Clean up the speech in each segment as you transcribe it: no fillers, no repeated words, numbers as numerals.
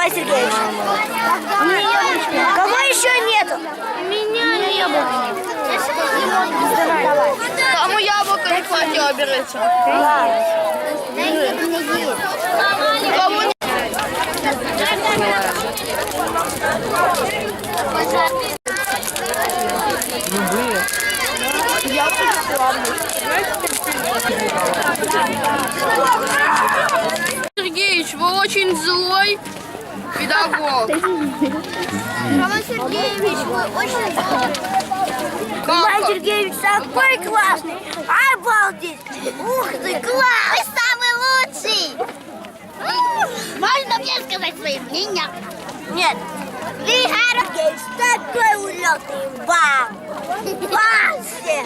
Николай Сергеевич. Кого еще нету? Меня не было. Кому яблоко не хватило, берете. Кому не... Сергеевич, вы очень злой педагог. Роман Сергеевич, вы очень злой. Николай Сергеевич такой классный. Обалдеть. Ух ты, класс. Вы самый лучший. Можно мне сказать свои мнения? Нет. Вы, Сергеевич, такой улетный. Вау. Классе.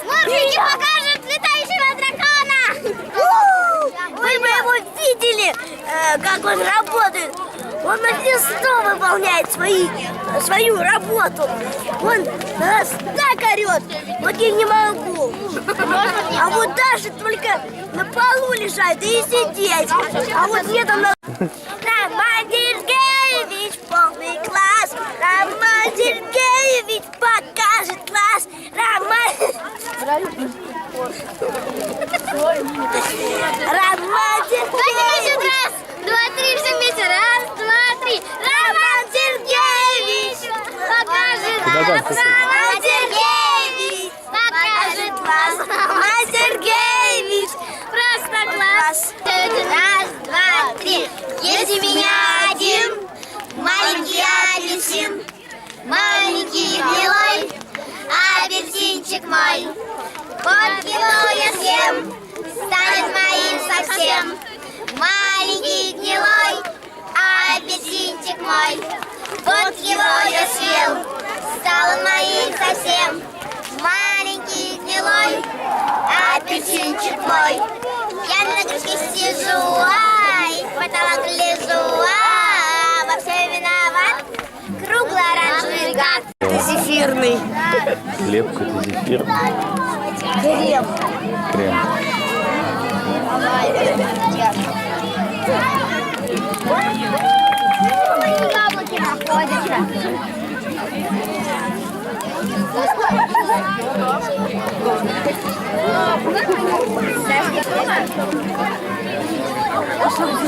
Смотрите, покажет летающего дракона. Вы бы его видели, как он работает. Он на все 100 выполняет свою работу. Он нас так орет, вот я не могу. А вот даже только на полу лежать, да и сидеть. А вот мне там на... Роман Сергеевич, полный класс. Роман Сергеевич покажет класс. Роман Сергеевич. Раз, два, три, все вместе. Раз, два, три. Роман Сергеевич покажет класс. Роман Сергеевич покажет класс. Роман Сергеевич. Просто класс. Раз, два, три. Есть у меня один маленький апельсин. Маленький гнилой апельсинчик мой. Вот его я съем, станет моим совсем. Маленький гнилой апельсинчик мой. Вот его я съел, стал моим совсем. Маленький гнилой апельсинчик мой. Я на крышке сижу, ай, в потолок лежу, а во всем виноват круглый оранжевый гад. Зефирный. Хлеб какой-то зефирный. Крем. Крем. Яблоки находятся.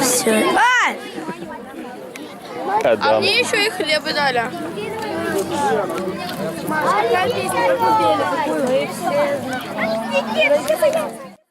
Все. А мне еще и хлеба дали. Какая песня вы пели?